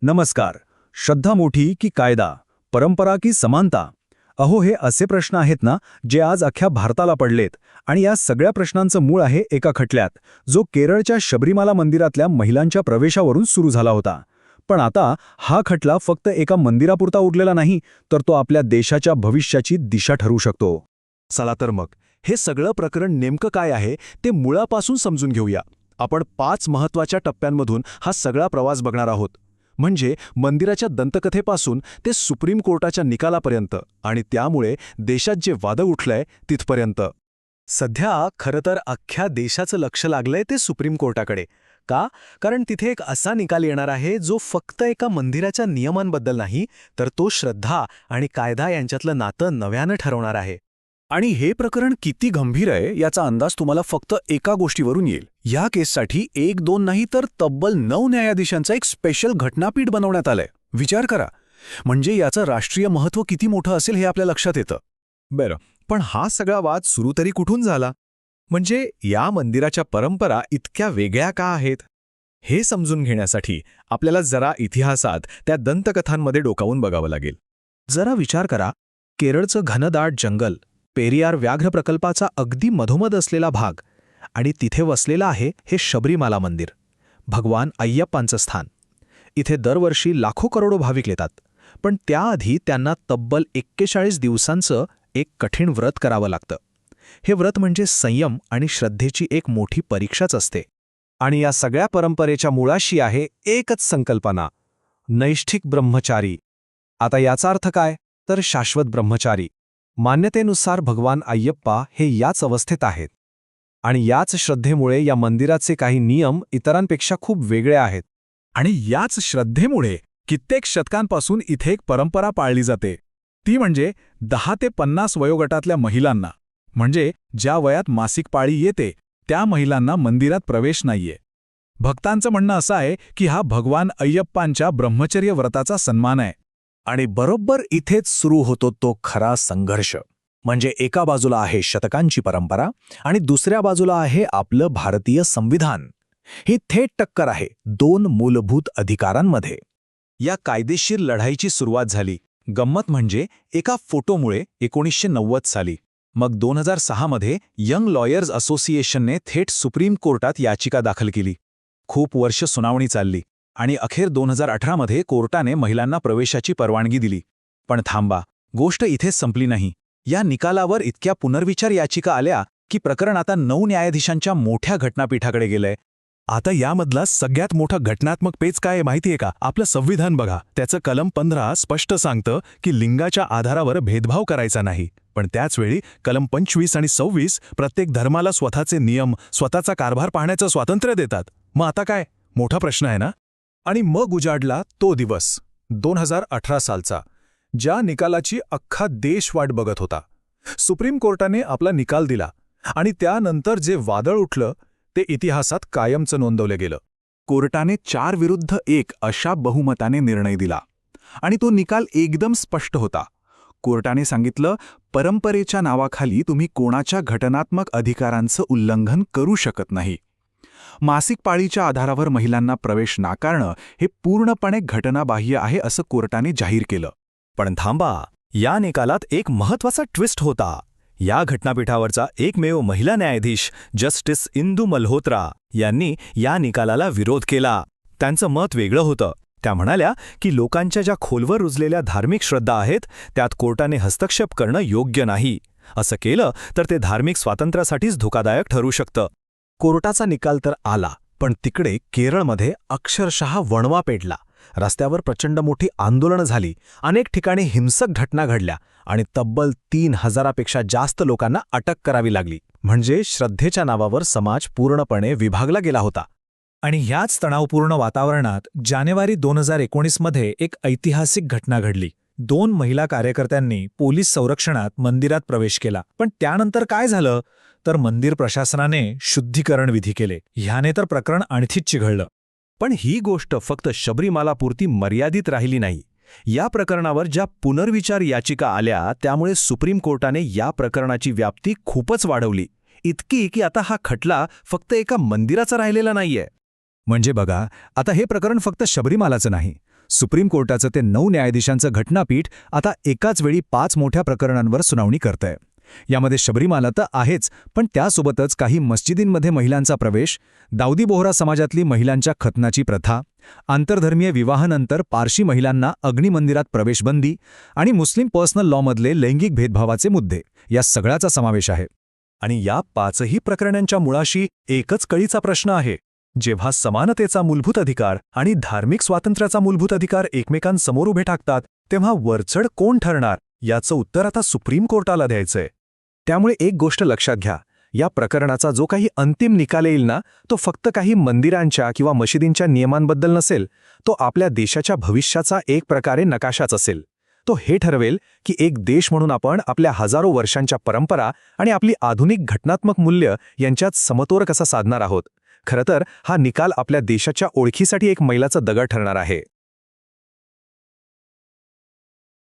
नमस्कार. श्रद्धा मोठी की कायदा, परंपरा की समानता? अहो, हे असे प्रश्न आहेत ना, जे आज अख्ख्या भारताला पडलेत. आणि या सगळ्या प्रश्नांचं मूळ आहे एका खटल्यात, जो केरळच्या शबरीमाला मंदिरातल्या महिलांच्या प्रवेशावरून सुरू झाला होता. पण आता हा खटला फक्त एका मंदिरापुरता उरलेला नाही, तर तो आपल्या देशाच्या भविष्याची दिशा ठरवू शकतो. चला तर मग हे सगळं प्रकरण नेमकं काय आहे ते मुळापासून समजून घेऊया. आपण 5 महत्त्वाच्या टप्प्यांमधून हा सगळा प्रवास बघणार आहोत. म्हणजे मंदिराच्या दंतकथेपासून ते सुप्रीम कोर्टाच्या निकालापर्यंत आणि त्यामुळे देशात जे वादळ उठलंय तिथपर्यंत. सध्या खरं तर अख्ख्या देशाचं लक्ष लागलंय ते सुप्रीम कोर्टाकडे. का? कारण तिथे एक असा निकाल येणार आहे जो फक्त एका मंदिराच्या नियमांबद्दल नाही, तर तो श्रद्धा आणि कायदा यांच्यातलं नातं नव्यानं ठरवणार आहे. आणि हे प्रकरण किती गंभीर आहे याचा अंदाज तुम्हाला फक्त एका गोष्टीवरून येईल. या केससाठी 1-2 नाही तर तब्बल 9 न्यायाधीशांचा एक स्पेशल घटनापीठ बनवण्यात आलंय. विचार करा, म्हणजे याचं राष्ट्रीय महत्त्व किती मोठं असेल हे आपल्या लक्षात येतं. बरं, पण हा सगळा वाद सुरू तरी कुठून झाला? म्हणजे या मंदिराच्या परंपरा इतक्या वेगळ्या का आहेत? हे समजून घेण्यासाठी आपल्याला जरा इतिहासात त्या दंतकथांमध्ये डोकावून बघावं लागेल. जरा विचार करा, केरळचं घनदाट जंगल, पेरियार व्याघ्र प्रकल्पाचा अगदी मधोमध असलेला भाग, आणि तिथे वसलेलं आहे हे शबरीमाला मंदिर, भगवान अय्यप्पांचं स्थान. इथे दरवर्षी लाखो करोडो भाविक येतात, पण त्याआधी त्यांना तब्बल 41 दिवसांचं एक कठीण व्रत करावं लागतं. हे व्रत म्हणजे संयम आणि श्रद्धेची एक मोठी परीक्षाच असते. आणि या सगळ्या परंपरेच्या मुळाशी आहे एकच संकल्पना: नैष्ठिक ब्रह्मचारी. आता याचा अर्थ काय? तर शाश्वत ब्रह्मचारी. मान्यतेनुसार भगवान अय्यप्पा हे याच अवस्थेत आहेत. आणि याच श्रद्धेमुळे या मंदिराचे काही नियम इतरांपेक्षा खूप वेगळे आहेत. आणि याच श्रद्धेमुळे कित्येक शतकांपासून इथे एक परंपरा पाळली जाते. ती म्हणजे 10 ते 50 वयोगटातल्या महिलांना, म्हणजे ज्या वयात मासिक पाळी येते त्या महिलांना मंदिरात प्रवेश नाहीये. भक्तांचं म्हणणं असं आहे की हा भगवान अय्यप्पांच्या ब्रह्मचर्य व्रताचा सन्मान आहे. आणि बरोबर इथेच सुरू होतो तो खरा संघर्ष. म्हणजे एका बाजूला आहे शतकांची परंपरा आणि दुसऱ्या बाजूला आहे आपलं भारतीय संविधान. ही थेट टक्कर आहे 2 मूलभूत अधिकारांमध्ये. या कायदेशीर लढाईची सुरुवात झाली, गंमत म्हणजे, एका फोटोमुळे 1990 साली. मग 2006 मध्ये यंग लॉयर्स असोसिएशनने थेट सुप्रीम कोर्टात याचिका दाखल केली. खूप वर्ष सुनावणी चालली आणि अखेर 2018 मध्ये कोर्टाने महिलांना प्रवेशाची परवानगी दिली. पण थांबा, गोष्ट इथेच संपली नाही. या निकालावर इतक्या पुनर्विचार याचिका आल्या की प्रकरण आता 9 न्यायाधीशांच्या मोठ्या घटनापीठाकडे गेलंय. आता यामधला सगळ्यात मोठा घटनात्मक पेच काय आहे माहितीये का? आपलं संविधान बघा. त्याचं कलम 15 स्पष्ट सांगतं की लिंगाच्या आधारावर भेदभाव करायचा नाही. पण त्याचवेळी कलम 25 आणि 26 प्रत्येक धर्माला स्वतःचे नियम, स्वतःचा कारभार पाहण्याचं स्वातंत्र्य देतात. मग आता काय? मोठा प्रश्न आहे ना? आणि मग उजाडला तो दिवस 2018 सालचा, ज्या निकालाची अख्खा देश वाट बघत होता. सुप्रीम कोर्टाने आपला निकाल दिला आणि त्यानंतर जे वादळ उठलं ते इतिहासात कायमचं नोंदवलं गेलं. कोर्टाने 4-1 अशा बहुमताने निर्णय दिला आणि तो निकाल एकदम स्पष्ट होता. कोर्टाने सांगितलं, परंपरेच्या नावाखाली तुम्ही कोणाच्या घटनात्मक अधिकारांचं उल्लंघन करू शकत नाही. मासिक पाळीच्या आधारावर महिलांना प्रवेश नाकारणं हे पूर्णपणे घटनाबाह्य आहे असं कोर्टाने जाहीर केलं. पण थांबा, या निकालात एक महत्त्वाचा ट्विस्ट होता. या घटनापीठावरचा एकमेव महिला न्यायाधीश जस्टिस इंदू मल्होत्रा यांनी या निकालाला विरोध केला. त्यांचं मत वेगळं होतं. त्या म्हणाल्या की लोकांच्या ज्या खोलवर रुजलेल्या धार्मिक श्रद्धा आहेत त्यात कोर्टाने हस्तक्षेप करणं योग्य नाही. असं केलं तर ते धार्मिक स्वातंत्र्यासाठीच धोकादायक ठरू शकतं. कोर्टाचा निकाल तर आला, पण तिकडे केरळमध्ये अक्षरशः वणवा पेटला. रस्त्यावर प्रचंड मोठी आंदोलनं झाली, अनेक ठिकाणी हिंसक घटना घडल्या आणि तब्बल 3000पेक्षा जास्त लोकांना अटक करावी लागली. म्हणजे श्रद्धेच्या नावावर समाज पूर्णपणे विभागला गेला होता. आणि ह्याच तणावपूर्ण वातावरणात जानेवारी 2019 मध्ये एक ऐतिहासिक घटना घडली. 2 महिला कार्यकर्त्यांनी पोलीस संरक्षणात मंदिरात प्रवेश केला. पण त्यानंतर काय झालं तर मंदिर प्रशासनाने शुद्धीकरण विधी केले. ह्याने तर प्रकरण आणखीच चिघळलं. पण ही गोष्ट फक्त शबरीमालापुरती मर्यादित राहिली नाही. या प्रकरणावर ज्या पुनर्विचार याचिका आल्या त्यामुळे सुप्रीम कोर्टाने या प्रकरणाची व्याप्ती खूपच वाढवली. इतकी की आता हा खटला फक्त एका मंदिराचा राहिलेला नाहीये. म्हणजे बघा, आता हे प्रकरण फक्त शबरीमालाचं नाही, सुप्रीम कोर्टाचं ते 9 न्यायाधीशांचं घटनापीठ आता एकाच वेळी 5 मोठ्या प्रकरणांवर सुनावणी करतंय. यामध्ये शबरीमाला तर आहेच, पण त्यासोबतच काही मस्जिदींमध्ये महिलांचा प्रवेश, दाऊदी बोहरा समाजातली महिलांच्या खतनाची प्रथा, आंतरधर्मीय विवाहानंतर पारशी महिलांना अग्निमंदिरात प्रवेशबंदी आणि मुस्लिम पर्सनल लॉमधले लैंगिक भेदभावाचे मुद्दे या सगळ्याचा समावेश आहे. आणि या 5ही प्रकरणांच्या मुळाशी एकच कळीचा प्रश्न आहे. जेव्हा समानतेचा मूलभूत अधिकार आणि धार्मिक स्वातंत्र्याचा मूलभूत अधिकार एकमेकांसमोर उभे ठाकतात, तेव्हा वरचढ कोण ठरणार याचं उत्तर आता सुप्रीम कोर्टाला द्यायचंय. त्यामुळे एक गोष्ट लक्षात घ्या, या प्रकरणाचा जो काही अंतिम निकाल येईल ना, तो फक्त काही मंदिरांच्या किंवा मशिदींच्या नियमांबद्दल नसेल, तो आपल्या देशाच्या भविष्याचा एक प्रकारे नकाशाच असेल. तो हे ठरवेल की एक देश म्हणून आपण आपल्या हजारो वर्षांच्या परंपरा आणि आपली आधुनिक घटनात्मक मूल्य यांच्यात समतोल कसा साधणार आहोत. खरं तर हा निकाल आपल्या देशाच्या ओळखीसाठी एक मैलाचा दगड ठरणार आहे.